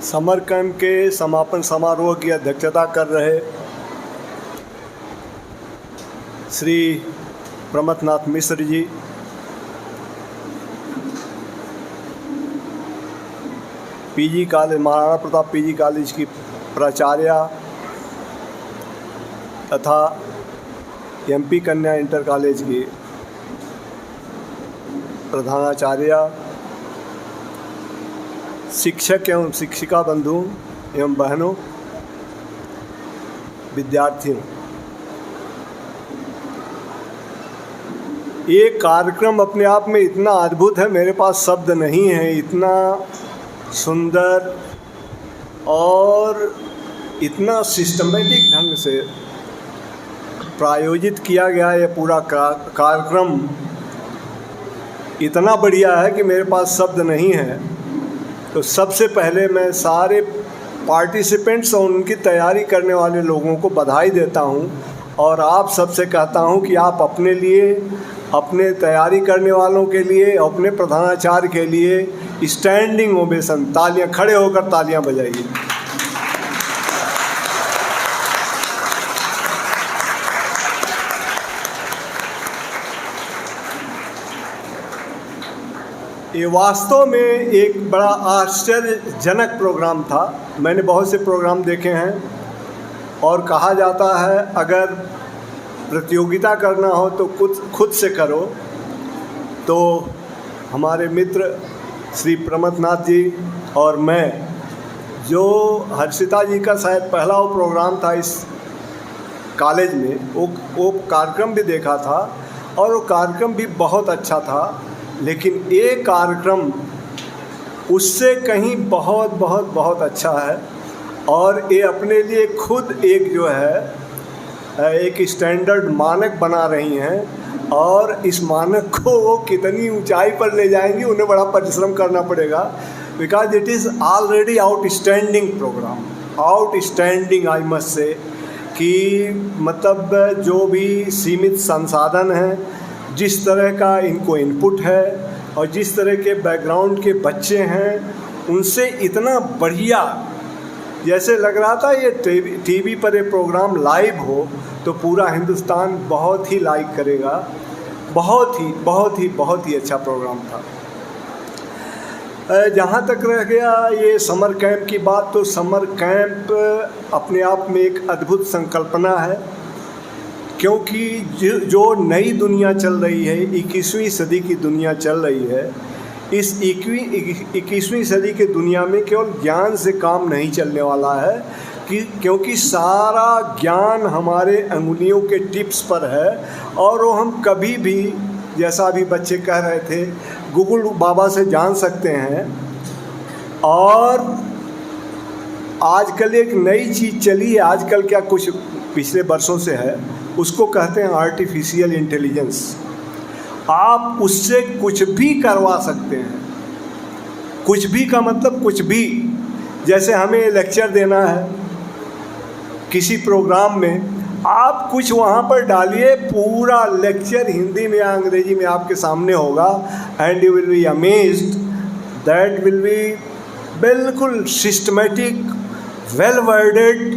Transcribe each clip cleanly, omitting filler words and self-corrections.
Summer camp के समापन समारोह की अध्यक्षता कर रहे Shri Pramathnath Mishra ji, PG college Maharana Pratap PG college की प्राचार्य तथा एमपी कन्या इंटर कॉलेज की प्रधानाचार्य, शिक्षक एवं शिक्षिका बंधु एवं बहनों, विद्यार्थियों, ये कार्यक्रम अपने आप में इतना अद्भुत है, मेरे पास शब्द नहीं है। इतना सुंदर और इतना सिस्टमेटिक ढंग से प्रायोजित किया गया ये पूरा कार्यक्रम इतना बढ़िया है कि मेरे पास शब्द नहीं है। तो सबसे पहले मैं सारे पार्टिसिपेंट्स और उनकी तैयारी करने वाले लोगों को बधाई देता हूं और आप सबसे कहता हूं कि आप अपने लिए, अपने तैयारी करने वालों के लिए, अपने प्रधानाचार्य के लिए स्टैंडिंग ओवेशन, तालियां, खड़े होकर तालियां बजाइए। ये वास्तव में एक बड़ा आश्चर्यजनक प्रोग्राम था। मैंने बहुत से प्रोग्राम देखे हैं और कहा जाता है अगर प्रतियोगिता करना हो तो खुद से करो। तो हमारे मित्र श्री प्रमथनाथ जी और मैं, जो हर्षिता जी का शायद पहला वो प्रोग्राम था इस कॉलेज में, वो कार्यक्रम भी देखा था और वो कार्यक्रम भी बहुत अच्छा था। लेकिन ये कार्यक्रम उससे कहीं बहुत बहुत बहुत अच्छा है और ये अपने लिए खुद एक जो है एक स्टैंडर्ड मानक बना रही हैं और इस मानक को वो कितनी ऊंचाई पर ले जाएंगी, उन्हें बड़ा परिश्रम करना पड़ेगा। Because it is already outstanding programme, outstanding I must say, कि मतलब जो भी सीमित संसाधन हैं, जिस तरह का इनको इनपुट है और जिस तरह के बैकग्राउंड के बच्चे हैं, उनसे इतना बढ़िया, जैसे लग रहा था ये टीवी पर ये प्रोग्राम लाइव हो तो पूरा हिंदुस्तान बहुत ही लाइक करेगा। बहुत ही अच्छा प्रोग्राम था। जहाँ तक रह गया ये समर कैंप की बात, तो समर कैंप अपने आप में एक अद्भुत संकल्पना है, क्योंकि जो नई दुनिया चल रही है, 21वीं सदी की दुनिया चल रही है, इस 21वीं सदी की दुनिया में केवल ज्ञान से काम नहीं चलने वाला है, क्योंकि सारा ज्ञान हमारे अंगुलियों के टिप्स पर है और वो हम कभी भी, जैसा अभी बच्चे कह रहे थे, गूगल बाबा से जान सकते हैं। और आजकल एक नई चीज़ चली है, आजकल क्या कुछ पिछले वर्षों से है, उसको कहते हैं आर्टिफिशियल इंटेलिजेंस। आप उससे कुछ भी करवा सकते हैं। कुछ भी का मतलब कुछ भी। जैसे हमें लेक्चर देना है किसी प्रोग्राम में, आप कुछ वहाँ पर डालिए, पूरा लेक्चर हिंदी में या अंग्रेजी में आपके सामने होगा and you will be amazed, that will be बिल्कुल systematic, well worded,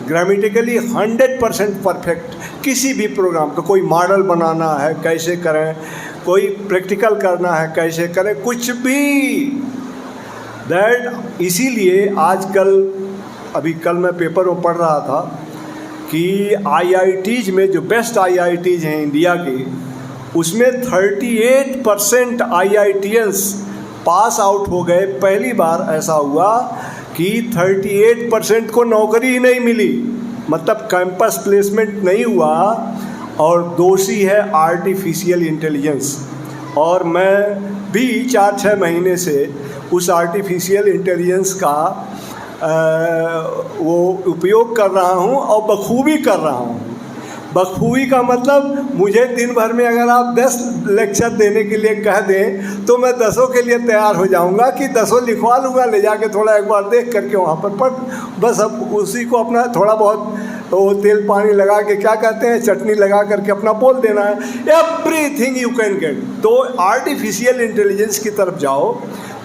grammatically 100% perfect. किसी भी प्रोग्राम का कोई मॉडल बनाना है कैसे करें, कोई प्रैक्टिकल करना है कैसे करें, कुछ भी दैट। इसीलिए आजकल, अभी कल मैं पेपर में पढ़ रहा था कि IITs में जो बेस्ट IITs हैं इंडिया की, उसमें 38% IITians पास आउट हो गए। पहली बार ऐसा हुआ कि 38% को नौकरी ही नहीं मिली, मतलब कैंपस प्लेसमेंट नहीं हुआ। और दोषी है आर्टिफिशियल इंटेलिजेंस। और मैं भी 4-6 महीने से उस आर्टिफिशियल इंटेलिजेंस का वो उपयोग कर रहा हूँ और बखूबी कर रहा हूँ। बखूबी का मतलब, मुझे दिन भर में अगर आप 10 लेक्चर देने के लिए कह दें तो मैं 10 के लिए तैयार हो जाऊंगा कि 10 लिखवा लूँगा, ले जाके थोड़ा एक बार देख करके वहाँ पर पढ़, बस अब उसी को अपना थोड़ा बहुत वो तेल पानी लगा के, क्या कहते हैं, चटनी लगा करके अपना बोल देना है। Everything you can get. तो आर्टिफिशियल इंटेलिजेंस की तरफ जाओ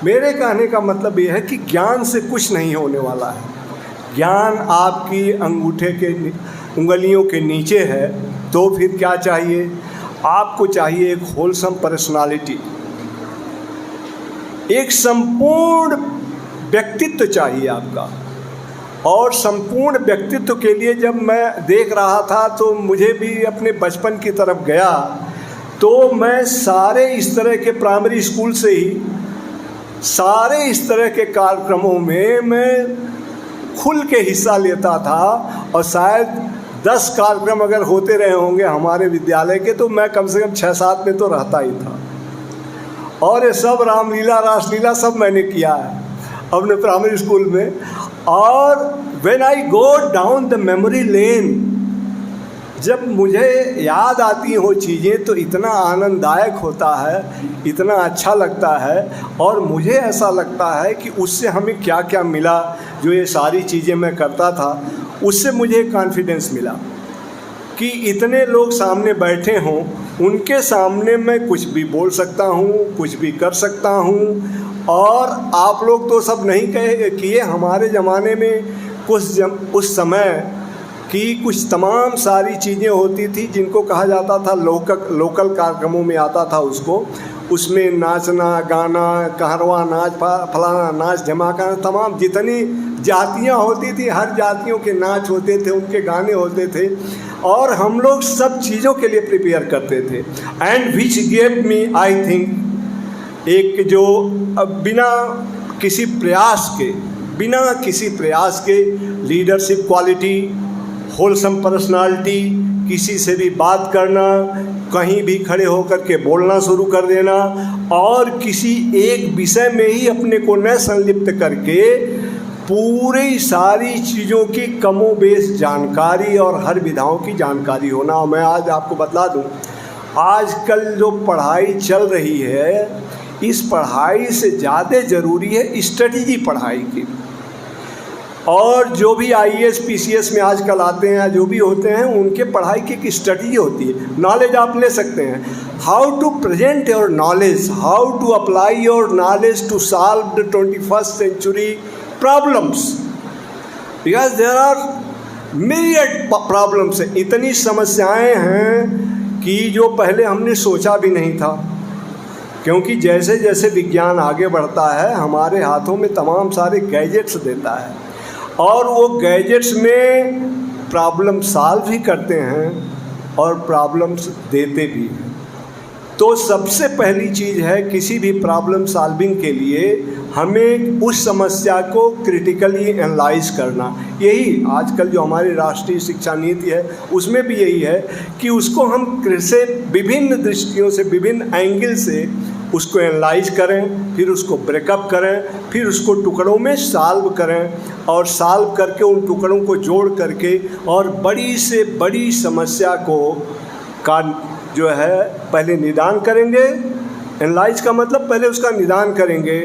मेरे कहने का मतलब ये है कि ज्ञान से कुछ नहीं होने वाला है। ज्ञान आपकी अंगूठे के उंगलियों के नीचे है, तो फिर क्या चाहिए? आपको चाहिए एक होलसम पर्सनालिटी, एक संपूर्ण व्यक्तित्व चाहिए आपका। और संपूर्ण व्यक्तित्व के लिए जब मैं देख रहा था तो मुझे भी अपने बचपन की तरफ गया, तो मैं सारे इस तरह के प्राइमरी स्कूल से ही सारे इस तरह के कार्यक्रमों में मैं खुल के हिस्सा लेता था। और शायद 10 कार्यक्रम अगर होते रहे होंगे हमारे विद्यालय के, तो मैं कम से कम 6-7 में तो रहता ही था। और ये सब रामलीला रासलीला सब मैंने किया है अपने प्राइमरी स्कूल में। और when I go down the memory lane, जब मुझे याद आती हो चीज़ें तो इतना आनंददायक होता है, इतना अच्छा लगता है। और मुझे ऐसा लगता है कि उससे हमें क्या क्या मिला, जो ये सारी चीज़ें मैं करता था उससे मुझे कॉन्फिडेंस मिला कि इतने लोग सामने बैठे हों, उनके सामने मैं कुछ भी बोल सकता हूँ, कुछ भी कर सकता हूँ। और आप लोग तो सब नहीं किए, हमारे ज़माने में उस समय कि कुछ तमाम सारी चीज़ें होती थी जिनको कहा जाता था लोकल कार्यक्रमों में आता था उसमें नाचना गाना, कहरवा नाच, फलाना नाच, धमाका, तमाम जितनी जातियां होती थी हर जातियों के नाच होते थे, उनके गाने होते थे। और हम लोग सब चीज़ों के लिए प्रिपेयर करते थे। And which gave me I think एक जो बिना किसी प्रयास के लीडरशिप क्वालिटी, होलसम पर्सनालिटी, किसी से भी बात करना, कहीं भी खड़े होकर के बोलना शुरू कर देना और किसी एक विषय में ही अपने को न संलिप्त करके पूरी सारी चीज़ों की कमोबेश जानकारी और हर विधाओं की जानकारी होना। और मैं आज आपको बतला दूं, आजकल जो पढ़ाई चल रही है, इस पढ़ाई से ज़्यादा ज़रूरी है स्ट्रेटजी पढ़ाई की। और जो भी IAS PCS में आजकल आते हैं या जो भी होते हैं, उनके पढ़ाई की एक स्ट्रेटजी होती है। नॉलेज आप ले सकते हैं, how to present your knowledge, how to apply your knowledge to solve the 21st century problems, because there are million problems. इतनी समस्याएं हैं कि जो पहले हमने सोचा भी नहीं था, क्योंकि जैसे जैसे विज्ञान आगे बढ़ता है हमारे हाथों में तमाम सारे गैजेट्स देता है और वो गैजेट्स में प्रॉब्लम सॉल्व भी करते हैं और प्रॉब्लम्स देते भी हैं। तो सबसे पहली चीज़ है किसी भी प्रॉब्लम सॉल्विंग के लिए हमें उस समस्या को क्रिटिकली एनालाइज करना। यही आजकल जो हमारी राष्ट्रीय शिक्षा नीति है उसमें भी यही है कि उसको हम से विभिन्न दृष्टियों से, विभिन्न एंगल से उसको एनालाइज करें, फिर उसको ब्रेकअप करें, फिर उसको टुकड़ों में सॉल्व करें और सॉल्व करके उन टुकड़ों को जोड़ करके और बड़ी से बड़ी समस्या का जो है पहले निदान करेंगे। एनालाइज का मतलब पहले उसका निदान करेंगे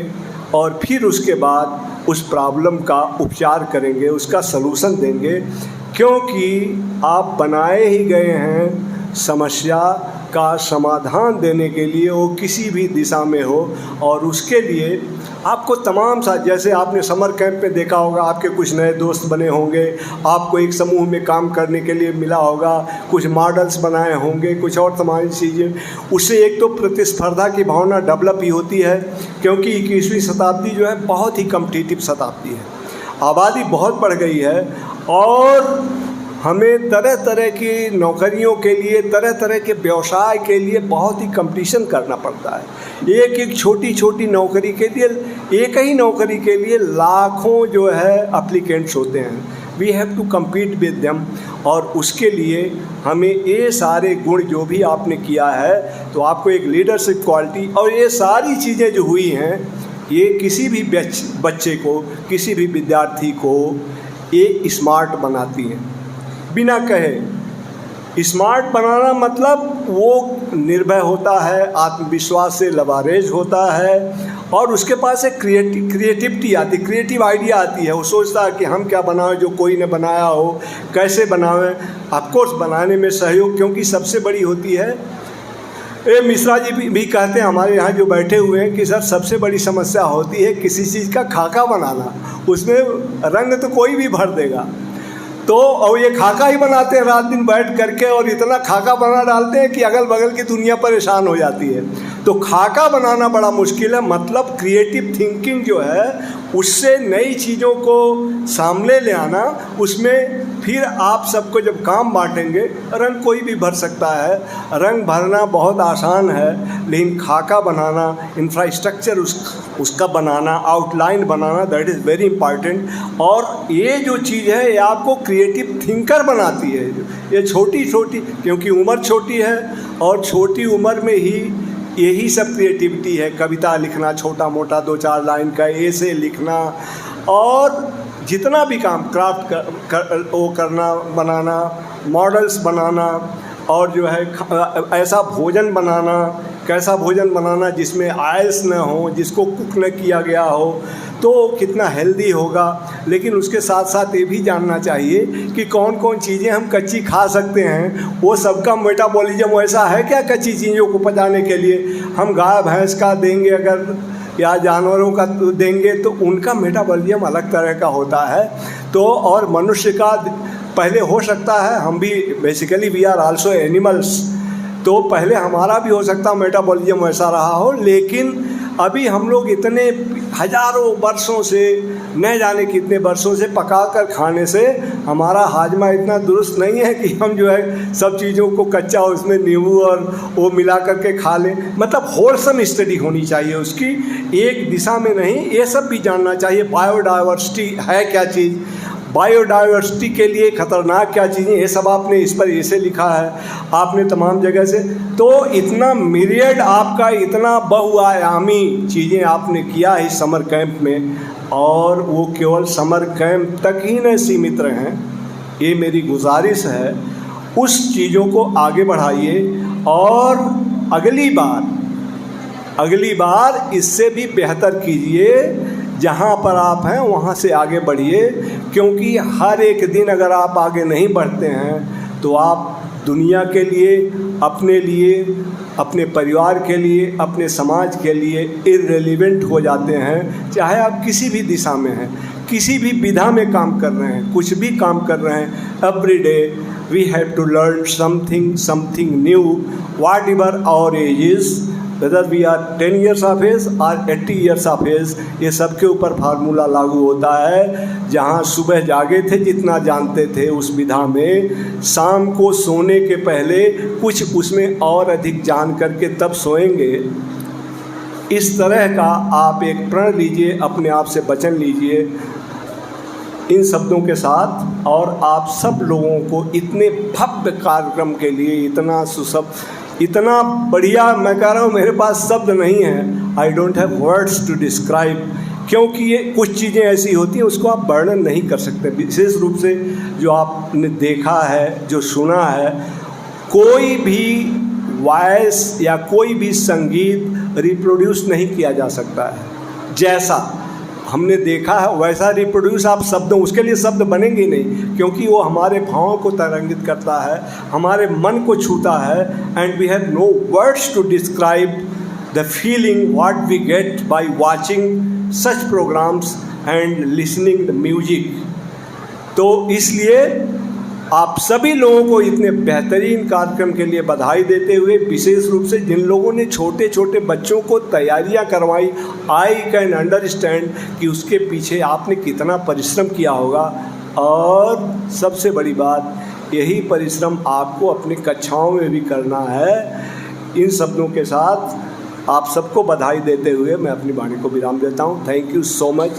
और फिर उसके बाद उस प्रॉब्लम का उपचार करेंगे, उसका सलूशन देंगे। क्योंकि आप बनाए ही गए हैं समस्या का समाधान देने के लिए, वो किसी भी दिशा में हो। और उसके लिए आपको तमाम सा, जैसे आपने समर कैंप में देखा होगा, आपके कुछ नए दोस्त बने होंगे, आपको एक समूह में काम करने के लिए मिला होगा, कुछ मॉडल्स बनाए होंगे, कुछ और तमाम चीज़ें। उससे एक तो प्रतिस्पर्धा की भावना डेवलप ही होती है, क्योंकि 21वीं शताब्दी जो है बहुत ही कॉम्पिटिटिव शताब्दी है, आबादी बहुत बढ़ गई है और हमें तरह तरह की नौकरियों के लिए, तरह तरह के व्यवसाय के लिए बहुत ही कंपटीशन करना पड़ता है। एक एक छोटी छोटी नौकरी के लिए, एक ही नौकरी के लिए लाखों जो है एप्लीकेंट्स होते हैं। We have to compete with them. और उसके लिए हमें ये सारे गुण जो भी आपने किया है, तो आपको एक लीडरशिप क्वालिटी और ये सारी चीज़ें जो हुई हैं, ये किसी भी बच्चे को, किसी भी विद्यार्थी को ये स्मार्ट बनाती हैं। बिना कहे स्मार्ट बनाना मतलब वो निर्भय होता है, आत्मविश्वास से लबारेज होता है और उसके पास एक क्रिएटिविटी आती, क्रिएटिव आइडिया आती है। वो सोचता है कि हम क्या बनाएं जो कोई ने बनाया हो, कैसे बनाएं। ऑफकोर्स बनाने में सहयोग, क्योंकि सबसे बड़ी होती है ये मिश्रा जी भी कहते हैं हमारे यहाँ जो बैठे हुए हैं कि सर सबसे बड़ी समस्या होती है किसी चीज़ का खाका बनाना, उसमें रंग तो कोई भी भर देगा, तो और ये खाका ही बनाते हैं रात दिन बैठ करके, और इतना खाका बना डालते हैं कि अगल बगल की दुनिया परेशान हो जाती है। तो खाका बनाना बड़ा मुश्किल है, मतलब क्रिएटिव थिंकिंग जो है उससे नई चीज़ों को सामने ले आना, उसमें फिर आप सबको जब काम बांटेंगे, रंग कोई भी भर सकता है, रंग भरना बहुत आसान है, लेकिन खाका बनाना, इंफ्रास्ट्रक्चर उसका बनाना, आउटलाइन बनाना, दैट इज़ वेरी इंपॉर्टेंट। और ये जो चीज़ है ये आपको क्रिएटिव थिंकर बनाती है। ये छोटी छोटी, क्योंकि उम्र छोटी है और छोटी उम्र में ही यही सब क्रिएटिविटी है, कविता लिखना, छोटा मोटा 2-4 लाइन का एसे लिखना, और जितना भी काम क्राफ्ट वो करना, बनाना, मॉडल्स बनाना, और जो है ऐसा भोजन बनाना, कैसा भोजन बनाना जिसमें आयल्स न हो, जिसको कुक न किया गया हो, तो कितना हेल्दी होगा। लेकिन उसके साथ साथ ये भी जानना चाहिए कि कौन कौन चीज़ें हम कच्ची खा सकते हैं, वो सबका मेटाबॉलिज्म वैसा है क्या कच्ची चीज़ों को पचाने के लिए। हम गाय भैंस का देंगे अगर, या जानवरों का देंगे, तो उनका मेटाबॉलिज्म अलग तरह का होता है। तो और मनुष्य का पहले हो सकता है, हम भी basically we are also animals, तो पहले हमारा भी हो सकता है मेटाबॉलिज्म वैसा रहा हो, लेकिन अभी हम लोग इतने हज़ारों वर्षों से, न जाने कितने वर्षों से पका कर खाने से हमारा हाजमा इतना दुरुस्त नहीं है कि हम जो है सब चीज़ों को कच्चा उसमें नींबू और वो मिला करके खा लें। मतलब होलसम स्टडी होनी चाहिए उसकी, एक दिशा में नहीं, ये सब भी जानना चाहिए। बायोडाइवर्सिटी है क्या चीज़, बायोडाइवर्सिटी के लिए खतरनाक क्या चीज़ें, ये सब आपने इस पर ऐसे लिखा है आपने तमाम जगह से। तो इतना मिरियड आपका, इतना बहुआयामी चीज़ें आपने किया इस समर कैंप में, और वो केवल समर कैंप तक ही न सीमित रहें, ये मेरी गुजारिश है। उस चीज़ों को आगे बढ़ाइए, और अगली बार इससे भी बेहतर कीजिए। जहाँ पर आप हैं वहाँ से आगे बढ़िए, क्योंकि हर एक दिन अगर आप आगे नहीं बढ़ते हैं तो आप दुनिया के लिए, अपने परिवार के लिए, अपने समाज के लिए इररिलेवेंट हो जाते हैं। चाहे आप किसी भी दिशा में हैं, किसी भी विधा में काम कर रहे हैं, कुछ भी काम कर रहे हैं, every day we have to learn something new, whatever our age is, whether we are 10 years of age or 80 years of age, ये सबके ऊपर फार्मूला लागू होता है। जहाँ सुबह जागे थे जितना जानते थे उस विधा में, शाम को सोने के पहले कुछ उसमें और अधिक जान करके तब सोएंगे। इस तरह का आप एक प्रण लीजिए, अपने आप से वचन लीजिए इन शब्दों के साथ। और आप सब लोगों को इतने भव्य कार्यक्रम के लिए, इतना बढ़िया, मैं कह रहा हूँ मेरे पास शब्द नहीं है, I don't have words to describe, क्योंकि ये कुछ चीज़ें ऐसी होती हैं उसको आप वर्णन नहीं कर सकते। विशेष रूप से जो आपने देखा है, जो सुना है, कोई भी वॉइस या कोई भी संगीत रिप्रोड्यूस नहीं किया जा सकता है। जैसा हमने देखा है वैसा रिप्रोड्यूस आप शब्दों, उसके लिए शब्द बनेंगे नहीं, क्योंकि वो हमारे भावों को तरंगित करता है, हमारे मन को छूता है। And we have no words to describe the feeling what we get by watching such programmes and listening the music. तो इसलिए आप सभी लोगों को इतने बेहतरीन कार्यक्रम के लिए बधाई देते हुए, विशेष रूप से जिन लोगों ने छोटे छोटे बच्चों को तैयारियां करवाई, आई कैन अंडरस्टैंड कि उसके पीछे आपने कितना परिश्रम किया होगा। और सबसे बड़ी बात, यही परिश्रम आपको अपनी कक्षाओं में भी करना है। इन शब्दों के साथ आप सबको बधाई देते हुए मैं अपनी वाणी को विराम देता हूँ। Thank you so much.